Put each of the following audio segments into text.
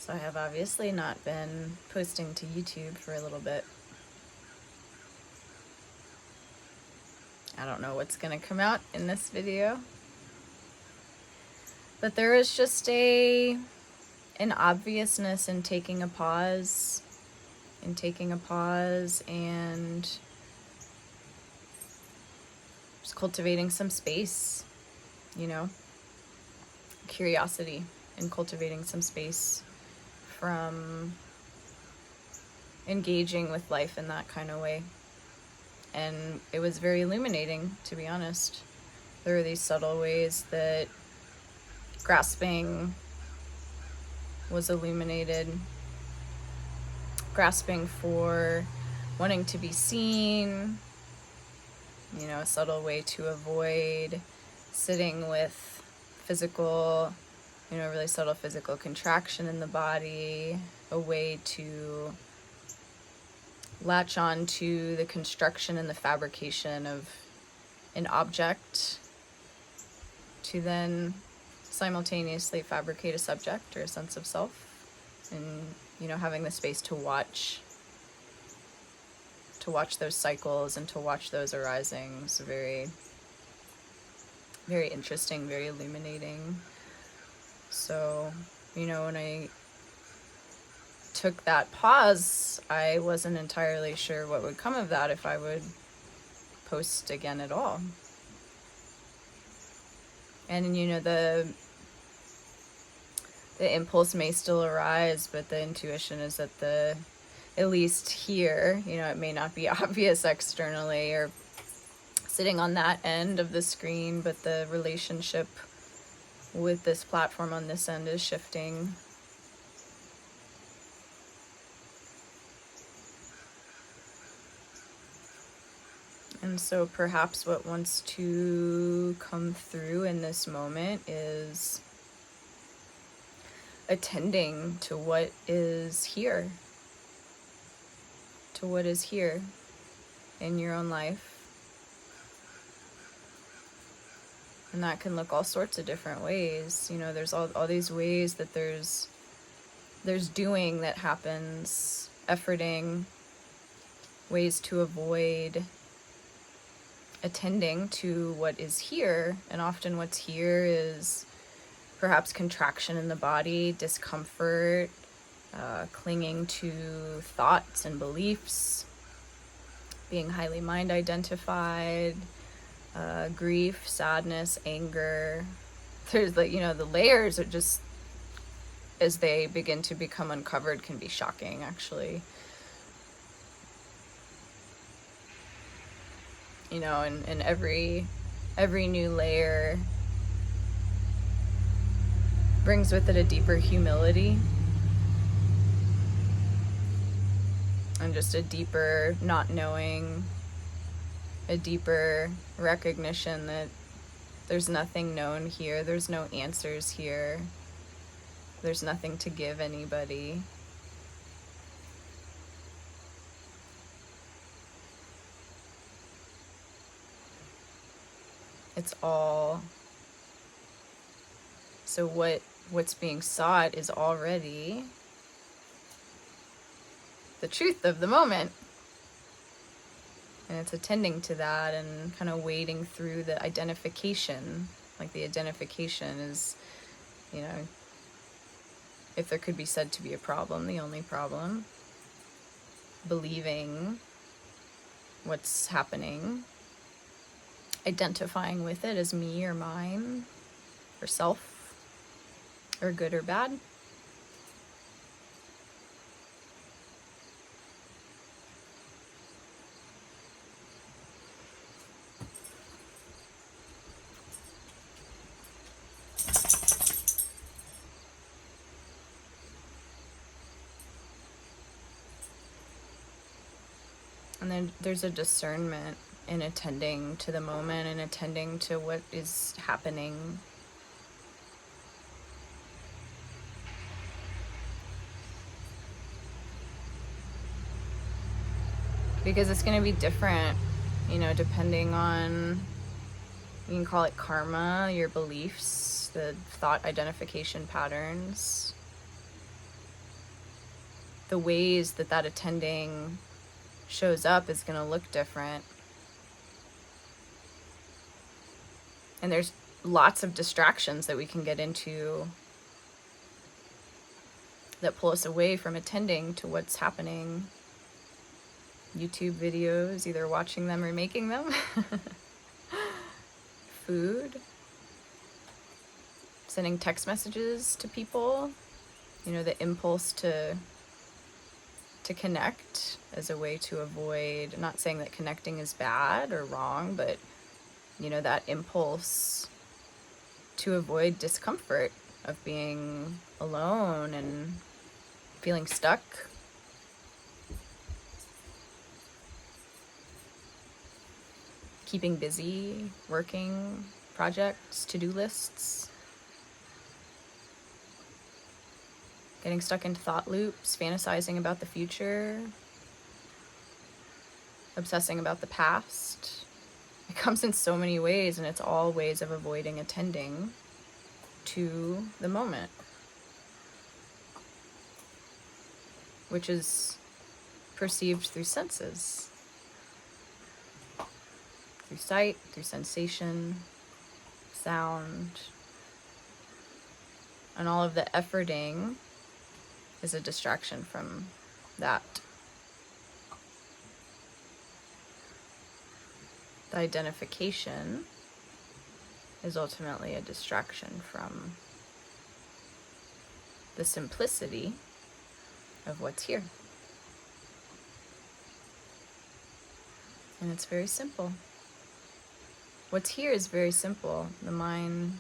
So I have obviously not been posting to YouTube for a little bit. I don't know what's gonna come out in this video. But there is just an obviousness in taking a pause, and just cultivating some space, you know, curiosity, and cultivating some space from engaging with life in that kind of way. And it was very illuminating, to be honest. There were these subtle ways that grasping was illuminated, grasping for wanting to be seen, you know, a subtle way to avoid sitting with physical, you know, really subtle physical contraction in the body, a way to latch on to the construction and the fabrication of an object to then simultaneously fabricate a subject or a sense of self. And, you know, having the space to watch those cycles and to watch those arising is very, very interesting, very illuminating. So, you know, when I took that pause, I wasn't entirely sure what would come of that, if I would post again at all. And, you know, the impulse may still arise, but the intuition is that at least here, you know, it may not be obvious externally or sitting on that end of the screen, but the relationship with this platform on this end is shifting. And so perhaps what wants to come through in this moment is attending to what is here, in your own life. And that can look all sorts of different ways. You know, there's all these ways that there's doing that happens, efforting, ways to avoid attending to what is here. And often what's here is perhaps contraction in the body, discomfort, clinging to thoughts and beliefs, being highly mind identified, grief, sadness, anger. There's like, you know, the layers are just, as they begin to become uncovered, can be shocking, actually. You know, and every new layer brings with it a deeper humility and just a deeper not knowing, a deeper recognition that there's nothing known here, there's no answers here, there's nothing to give anybody. It's all, so what's being sought is already the truth of the moment. And it's attending to that and kind of wading through the identification. Like the identification is, you know, if there could be said to be a problem, the only problem. Believing what's happening, identifying with it as me or mine or self or good or bad. And then there's a discernment in attending to the moment and attending to what is happening. Because it's going to be different, you know, depending on, you can call it karma, your beliefs, the thought identification patterns. the ways that that attending shows up is going to look different. And there's lots of distractions that we can get into that pull us away from attending to what's happening. YouTube videos, either watching them or making them. Food. Sending text messages to people. You know, the impulse to connect as a way to avoid, I'm not saying that connecting is bad or wrong, but you know, that impulse to avoid discomfort of being alone and feeling stuck. Keeping busy, working, projects, to-do lists. Getting stuck into thought loops, fantasizing about the future, obsessing about the past. It comes in so many ways, and it's all ways of avoiding attending to the moment, which is perceived through senses, through sight, through sensation, sound, and all of the efforting is a distraction from that. The identification is ultimately a distraction from the simplicity of what's here. And it's very simple. What's here is very simple. The mind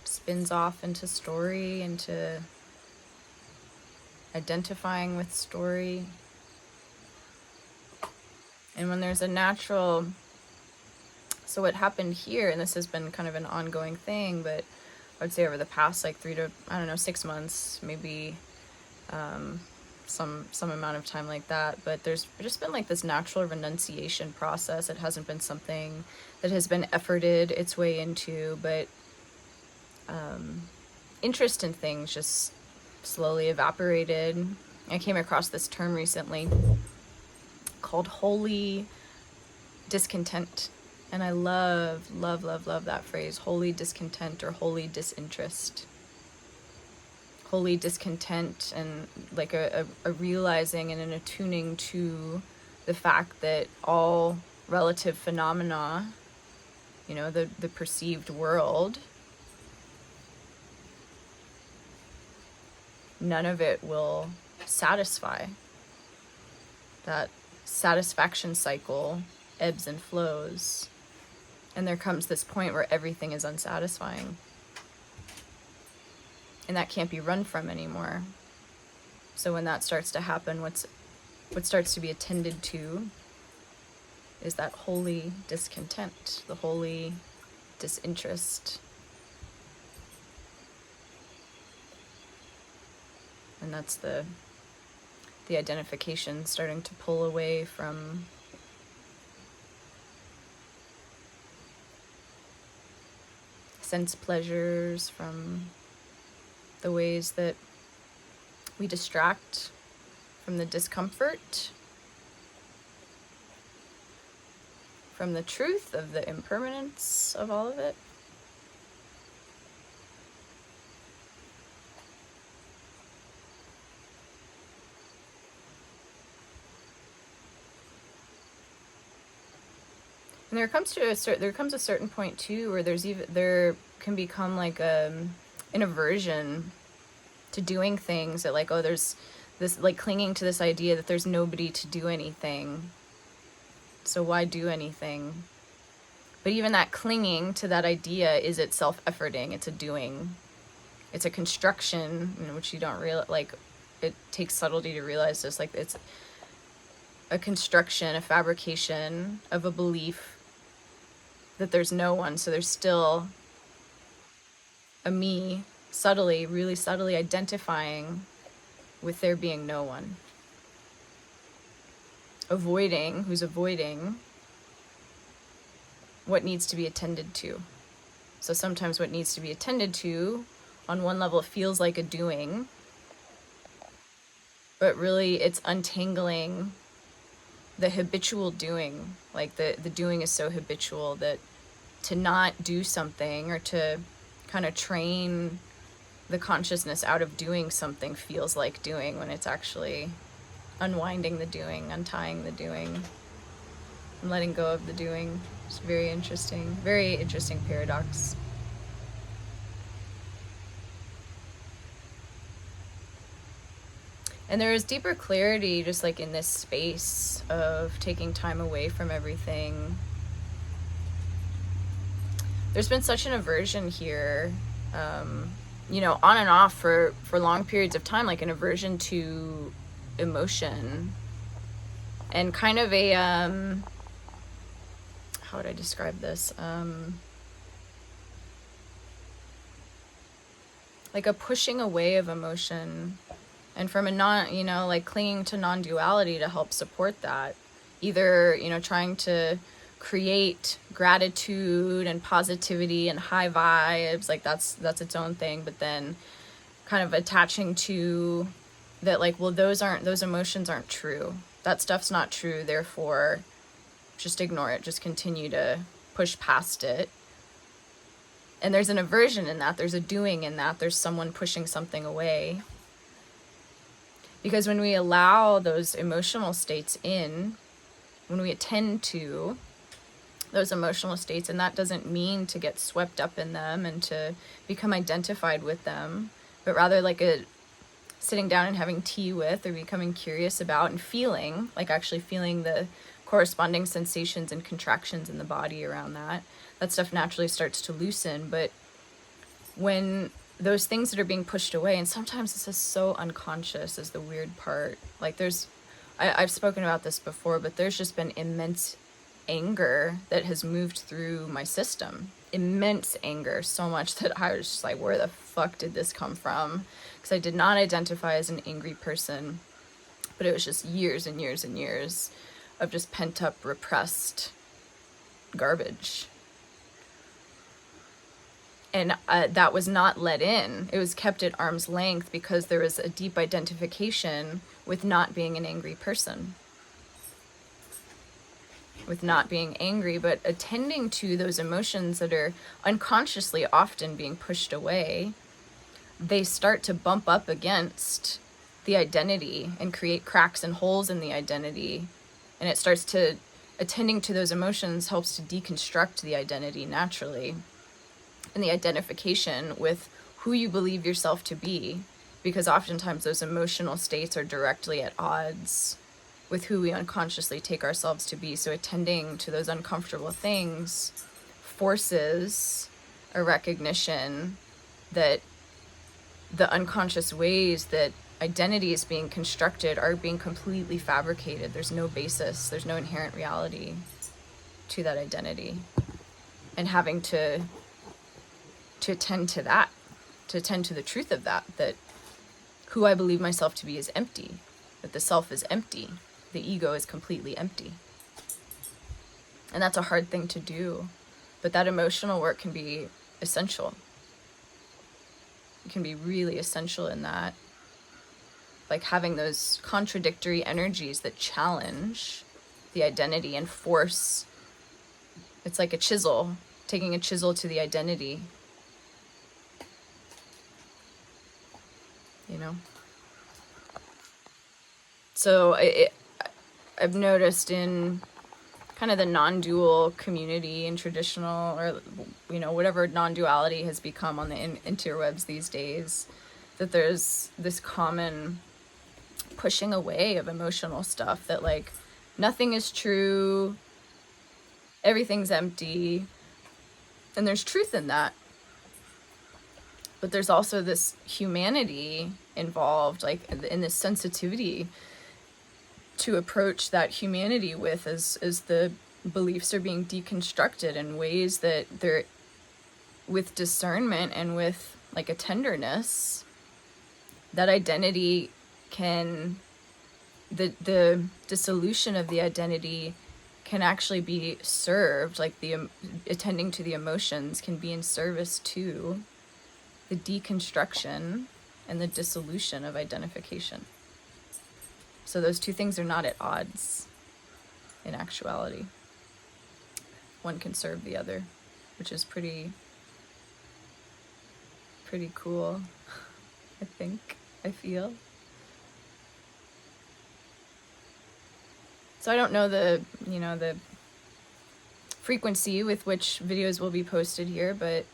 spins off into story, into identifying with story. And when there's a natural, so what happened here, and this has been kind of an ongoing thing, but I would say over the past like 6 months, maybe some amount of time like that, but there's just been like this natural renunciation process. It hasn't been something that has been efforted its way into, but interest in things just slowly evaporated. I came across this term recently called holy discontent, and I love that phrase, holy discontent or holy disinterest. Holy discontent, and like a realizing and an attuning to the fact that all relative phenomena, you know, the perceived world, none of it will satisfy. That satisfaction cycle ebbs and flows. And there comes this point where everything is unsatisfying. And that can't be run from anymore. So when that starts to happen, what starts to be attended to is that holy discontent, the holy disinterest. And that's the identification starting to pull away from sense pleasures, from the ways that we distract from the discomfort, from the truth of the impermanence of all of it. And there comes a certain point too where there can become like an aversion to doing things, that like, oh, there's this like clinging to this idea that there's nobody to do anything, so why do anything? But even that clinging to that idea is itself efforting. It's a doing. It's a construction, in which you don't realize, like, it takes subtlety to realize this, like it's a construction, a fabrication of a belief that there's no one, so there's still a me, really subtly identifying with there being no one. Who's avoiding what needs to be attended to. So sometimes what needs to be attended to, on one level, it feels like a doing. but really it's untangling the habitual doing. Like the doing is so habitual that to not do something, or to kind of train the consciousness out of doing something, feels like doing, when it's actually unwinding the doing, untying the doing, and letting go of the doing. It's very interesting paradox. And there is deeper clarity just like in this space of taking time away from everything. There's been such an aversion here, on and off for long periods of time, like an aversion to emotion, and kind of a, how would I describe this? Like a pushing away of emotion, and from a like clinging to non-duality to help support that. Either, trying to create gratitude and positivity and high vibes, like that's its own thing, but then kind of attaching to that, like, well, those emotions aren't true. That stuff's not true, therefore just ignore it, just continue to push past it. And there's an aversion in that, there's a doing in that, there's someone pushing something away. Because when we allow those emotional states in, when we attend to those emotional states, and that doesn't mean to get swept up in them and to become identified with them, but rather like a sitting down and having tea with, or becoming curious about and feeling, like actually feeling the corresponding sensations and contractions in the body around that stuff naturally starts to loosen. But when those things that are being pushed away, and sometimes this is so unconscious, is the weird part. Like I've spoken about this before, but there's just been immense anger that has moved through my system. Immense anger, so much that I was just like, where the fuck did this come from? Because I did not identify as an angry person, but it was just years and years and years of just pent up, repressed garbage. And that was not let in. It was kept at arm's length because there was a deep identification with not being an angry person, with not being angry, but attending to those emotions that are unconsciously often being pushed away. They start to bump up against the identity and create cracks and holes in the identity. And it starts to, attending to those emotions helps to deconstruct the identity naturally, and the identification with who you believe yourself to be, because oftentimes those emotional states are directly at odds with who we unconsciously take ourselves to be. So attending to those uncomfortable things forces a recognition that the unconscious ways that identity is being constructed are being completely fabricated. There's no basis, there's no inherent reality to that identity. And having to attend to that, to attend to the truth of that who I believe myself to be is empty, that the self is empty, the ego is completely empty. And that's a hard thing to do, but that emotional work can be essential. It can be really essential in that, like having those contradictory energies that challenge the identity and force. It's like a chisel, taking a chisel to the identity. So I've noticed in kind of the non-dual community and traditional, or whatever non-duality has become on the interwebs these days, that there's this common pushing away of emotional stuff, that like nothing is true, everything's empty, and there's truth in that. But there's also this humanity involved, like in this sensitivity to approach that humanity with, as the beliefs are being deconstructed in ways that they're with discernment and with like a tenderness, that identity can, the dissolution of the identity can actually be served, like the attending to the emotions can be in service to the deconstruction and the dissolution of identification. So those two things are not at odds in actuality. One can serve the other, which is pretty cool, I feel. So I don't know the frequency with which videos will be posted here, but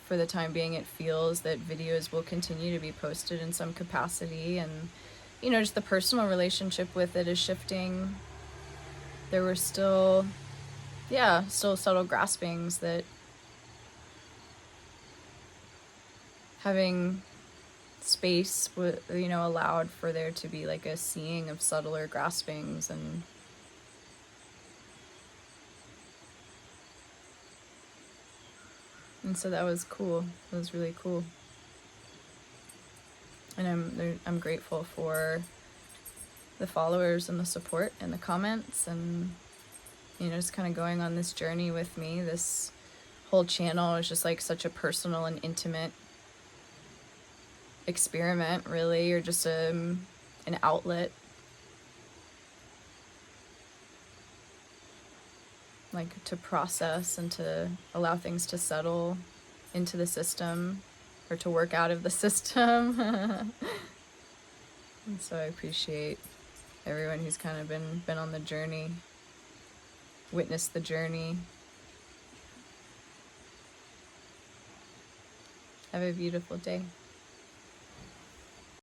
for the time being, it feels that videos will continue to be posted in some capacity, and just the personal relationship with it is shifting. There were still subtle graspings that having space allowed for there to be like a seeing of subtler graspings, and so that was cool. It was really cool, and I'm grateful for the followers and the support and the comments, and just kind of going on this journey with me. This whole channel is just like such a personal and intimate experiment, really, or just an outlet, like to process and to allow things to settle into the system, or to work out of the system. And so I appreciate everyone who's kind of been on the journey, witnessed the journey. Have a beautiful day.